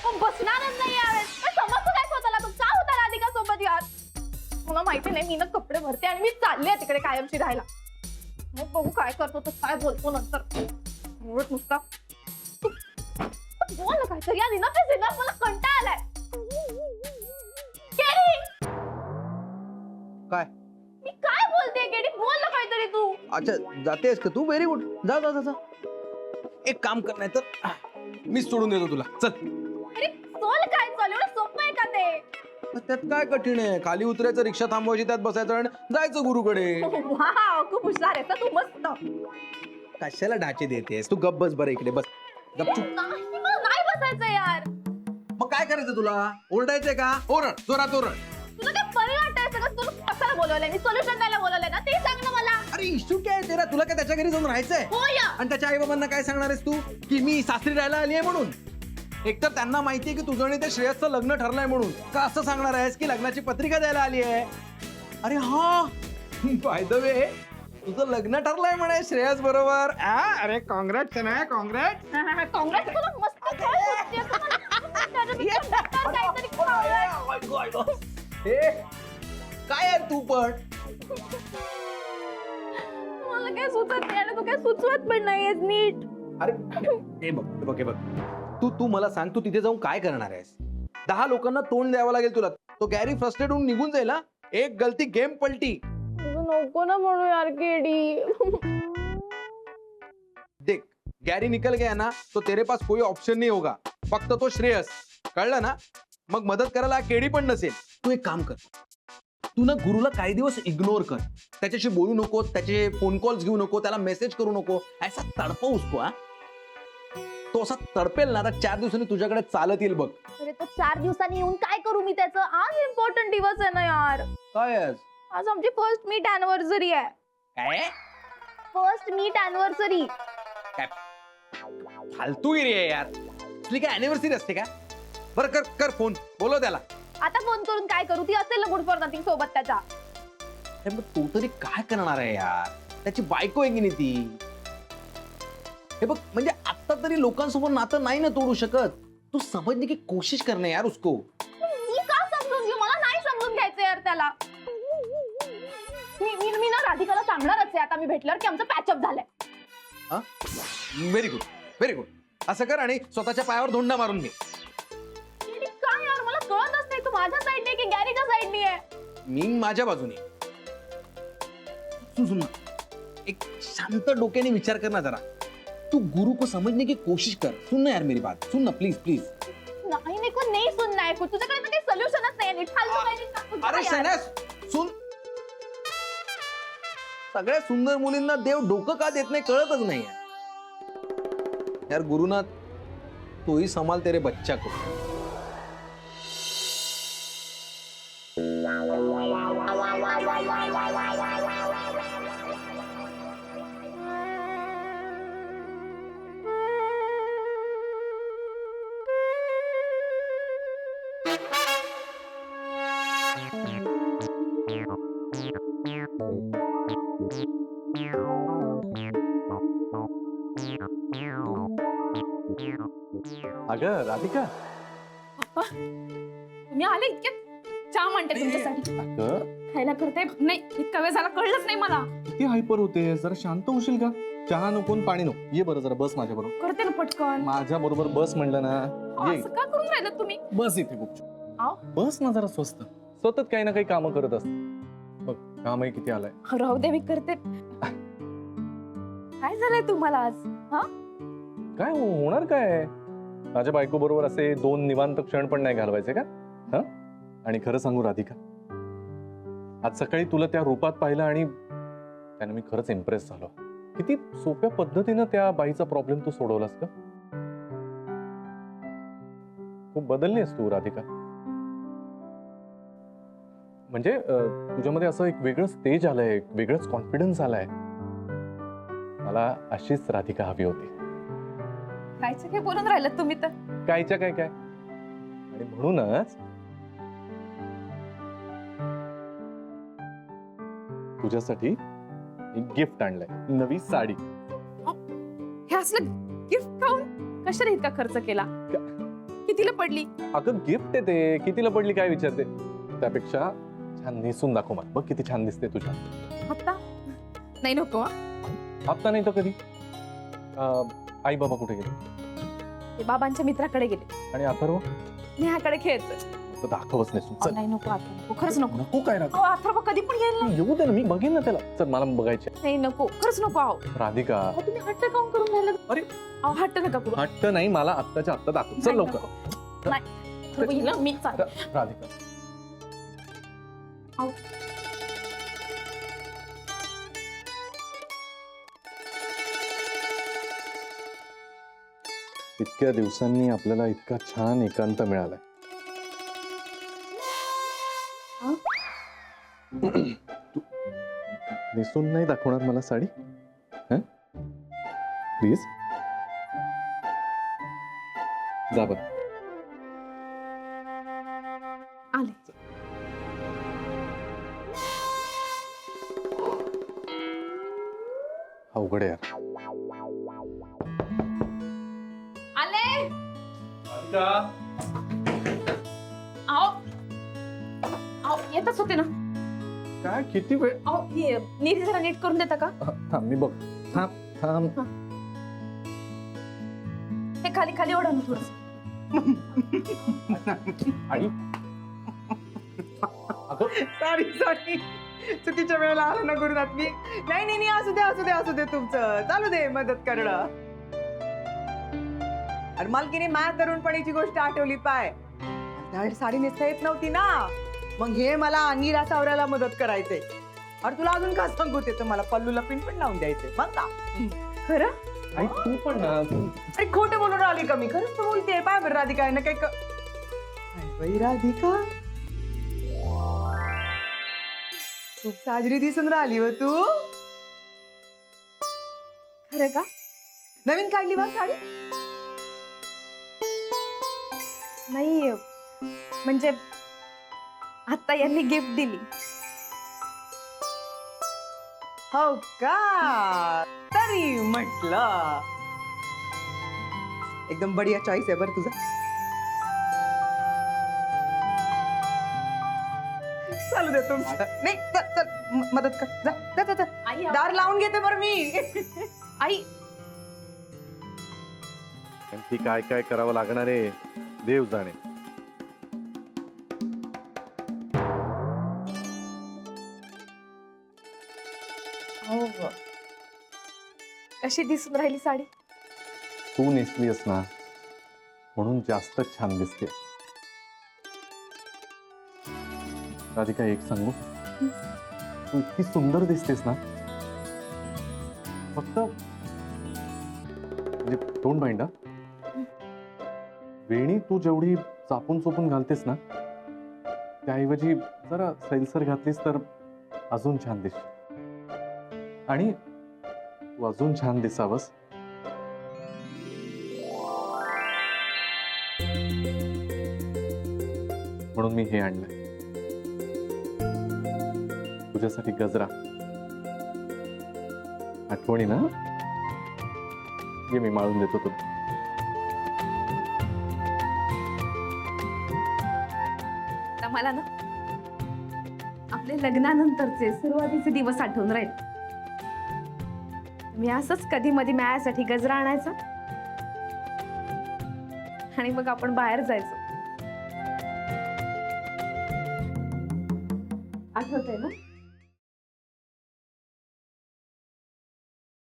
पण बसणारच नाही यावेळेस. पण समजतो काय स्वतःला, तू का होता राधिका सोबत यार? मला माहिती नाही, मी ना कपडे भरते आणि मी चालले तिकडे कायमची राहायला. मग बघू काय करतो तो, काय बोलतो नंतर. एवढंच नुसता बोल ना काहीतरी यार. इनफ इज इनफ, मला कंटाळा आलाय. केडी, काय? मी काय बोलते केडी, बोल ना काहीतरी तू. अच्छा जातेस का तू? व्हेरी गुड, जा जा जा जा. एक काम कर, नाही तर मीच सोडून देतो तुला. चल. अरे बोल काय चालू, एवढं सोपं आहे का ते? त्यात काय कठीण आहे? खाली उतरायचं, रिक्षा थांबवायची, त्यात बसायचं आणि जायचं गुरुकडे. वाव, खूप हुशार आहे तू, मस्त. कशाला डाचे देतेस? तू गप बस बरं, इकडे बस. गपचूप. नाही, मला नाही बसायचं यार. मग काय करायचं तुला? ओरडायचंय का? ओरड, जोरात ओरड. तुला काय बरं वाटतंय सगळं? तुला कशाला बोलवलंय? मी सोल्युशन द्यायला बोलवलंय ना, ते सांग ना मला. अरे इश्यू काय आहे तेरा? तुला काय त्याच्या घरी जाऊन राहायचंय? हो या. आणि त्याच्या आई बाबांना काय सांगणार आहेस तू? की मी सासरी राहायला आली आहे म्हणून? एकतर त्यांना माहितीये की तुझं आणि ते श्रेयसचं लग्न ठरलंय म्हणून. का असं सांगणार आहेस की लग्नाची पत्रिका द्यायला आली आहे? अरे हा, बाय द वे, तुझं लग्न ठरलंय म्हणे श्रेयस बरोबर. अरे काँग्रेट ना, काँग्रेट. काँग्रेस तुला मस्त काय बोलतेय तू मला? त्याच्यापेक्षा better काहीतरी खावं. हे काय आहे तू पण? मला काय सुचत नाही आणि तू काय सुचवत पण नाहीयेस नीट. अरे हे बघ हे बघ हे बघ, तू मला सांग, तू तिथे जाऊन काय करणार आहेस? 10 लोकांना तोंड द्यावं लागेल तुला. तो गॅरी फ्रस्ट्रेट होऊन निघून जाईल. एक गलती गेम पलटी. नको ना म्हणू यार केडी. देख, गैरी निकल गया ना तो तेरे पास कोई ऑप्शन नहीं होगा. फक्त तो श्रेयस, कळलं ना? मग मदत करायला केडी पण नसेल. तू एक काम कर, तू ना गुरुला काही दिवस इग्नोर कर. त्याच्याशी बोलू नको, त्याचे फोन कॉल्स घेऊ नको, त्याला मेसेज करू नको. ऐसा तडपव उसको. तो असा तडपेल ना, तर 4 दिवसांनी तुझ्याकडे चालत येईल बघ. अरे तो 4 दिवसांनी येऊन काय करू मी त्याचं? आज इम्पॉर्टंट दिवस आहे ना यार. काय आज? आज आमची फर्स्ट मीट अॅनिव्हर्सरी आहे. काय फर्स्ट मीट अॅनिव्हर्सरी. काय फालतूगिरी आहे यार. तुझी काय अॅनिव्हर्सरी असते का? बरं कर कर फोन, बोलव त्याला. आता फोन करून काय करू? ती असेल ना गुड फॉर नथिंग सोबत त्याच्या. अरे मग तू तरी काय करणार आहे यार? त्याची बायको आहे की नाही ती? हे बघ, म्हणजे आता तरी लोकांसोबत नातं नाही ना तोडू शकत. तू समजने की कोशिश करणे यार उसको. मी का समजून घेऊ? मला नाही समजून घ्यायचं यार त्याला. मी ना राधिकाला सांगणारच आहे आता मी भेटल्यावर की आमचं पॅचअप झालंय. Very good, very good. असं कर आणि स्वतःच्या पायावर धोंडा मारून घे. काय यार, मला कळतच नाही तू माझ्या साईडने की गॅरीच्या साईडने आहे. मी माझ्या बाजूने. सुन ना, एक शांत डोक्याने विचार कर ना जरा. तू गुरु को समझने की कोशिश कर. सुन ना यार मेरी बात, सुन ना प्लीज प्लीज. नाही नाही को नाही सुनना है. तुझ्याकडे तर काही सोल्युशनच नाही. नीट फालतू काही अरे शहनाज, सुन. सगळ्या सुंदर मुलींना देव डोकं का देत नाही कळतच नाही यार. गुरुनाथ, तोही संभाल तेरे बच्चा को. अगं राधिका, तुम्ही आले इतक्यात? चहा म्हणते तुमच्यासाठी. अगं खायला करते नाही, इतका वेळ झाला कळलंच नाही मला. किती हायपर होते, जरा शांत होशील का? चहा नको आणि पाणी नको. ये बरं जरा बस माझ्या बरोबर. करते ना पटकन. माझ्या बरोबर बस म्हणलं ना. ये असं का करून राहिलं तुम्ही? बस इथे गुपचूप. आव. बस ना जरा स्वस्त. सतत काही ना काही कामं करत असत. बघ कामही किती आलंय. राहू दे, मी करते. काय झालंय तुम्हाला आज? हा, काय होणार काय? माझ्या बायको बरोबर असे 2 निवांत क्षण पण नाही घालवायचे का? हा, आणि खरं सांगू राधिका, आज सकाळी तुला त्या रूपात पाहिलं आणि त्याने मी खरंच इम्प्रेस झालो. किती सोप्या पद्धतीनं त्या बाईचा प्रॉब्लेम तू सोडवलास का? खूप बदललीस तू राधिका. म्हणजे तुझ्यामध्ये असं एक वेगळंच तेज आलंय, एक वेगळंच कॉन्फिडन्स आलाय. मला अशीच राधिका हवी होती. कायचं काय बोलून राहिलं तुम्ही तर? कायच्या काय काय. आणि म्हणूनच तुझ्यासाठी एक गिफ्ट आणलंय, नवी साडी. हे असलं गिफ्ट खाऊन कशाला इतका खर्च केला? किती कितीला पडली? अगं गिफ्ट आहे ते, कितीला पडली काय विचारते? त्यापेक्षा छान नेसून दाखव मला, बघ किती छान दिसते तुझ्या. आता नाही नको हा. आता नाही तर कधी? आई बाबा कुठे गेले? ते बाबांच्या मित्राकडे गेले. आणि अथर्व? नेहाकडे खेळतोय. तर दाखवच नेसून. चल. नाही नको आता नको, खरंच नको. नको काय राधिका? अहो अथर्व कधी पण येईल ना. येऊ दे ना, मी बघेन ना त्याला. चल मला बघायचे. नाही नको, खरंच नको. अहो राधिका अहो, तुम्ही हट्ट काऊन करून राहिला? अरे. अहो हट्ट नका करू. हट्ट नाही, मला आत्ताच्या आत्ता दाखव. चल नाही, लवकर. नको. नाही अथर्व, येईल ना, मी चालेल. राधिका अहो इतक्या दिवसांनी आपल्याला इतका छान एकांत मिळालाय. हा? तू नेसून नाही दाखवणार मला साडी? प्लीज जा बघ. आले. अवघड आहे यार. आले. अहो अहो येतच होते ना. काय किती वेळ? अहो हे नीट जरा नीट करून देता का? थांब मी बघ. थांब थांब. हे खाली खाली ओढा ना थोडस. आणि सॉरी चुकीच्या वेळेला आलो ना गुरुनाथ मी. नाही नाही नाही, असू दे तुमचं चालू दे मदत करणं. अरे मालकीने माया तरुणपणीची गोष्ट आठवली पाय. धड साडी नेसता येत नव्हती ना, मग हे मला अंगिरा सावऱ्याला मदत करायचे. अरे तुला अजून का सांगू, ते तर मला पल्लूला पिन पण लावून द्यायचे. मग का खरं? आई तू पण ना. अरे खोटं बोलून राहिली का मी? खरंच तर बोलते. पाय बरं राधिका आहे ना काही बाई राधिका, खूप साजरी दिसून राहिली हो तू. खरं का? नवीन काढली बा साडी? नाही म्हणजे आता यांनी गिफ्ट दिली. हो का? तरी म्हटलं एकदम बढिया चॉईस आहे बरं तुझा. चालू दे तुमचं. नाही चल मदत कर. जा जा जा, जा. आई दार लावून घेते बरं मी. आई आणखी काय काय करावं लागणार आहे देव जाणे. हो कशी दिसून राहिली साडी? तू नेसलीस ना म्हणून जास्त छान दिसते. राधिका एक सांगू, तू इतकी सुंदर दिसतेस ना. फक्त म्हणजे डोंट माइंड हा. वेणी तू जेवढी चापून चोपून घालतेस ना, त्याऐवजी जरा सैलसर घातलीस तर अजून छान दिसते. आणि तू अजून छान दिसावस म्हणून मी हे आणलंय तुझ्यासाठी. गजरा आठवणी ना, ये मी माळून देतो तुला. आता मला ना आपले लग्नानंतरचे सुरुवातीचे दिवस आठवून राहील. मी असंच कधी मधी माझ्यासाठी गजरा आणायचा आणि मग आपण बाहेर जायचो. आठवतंय ना?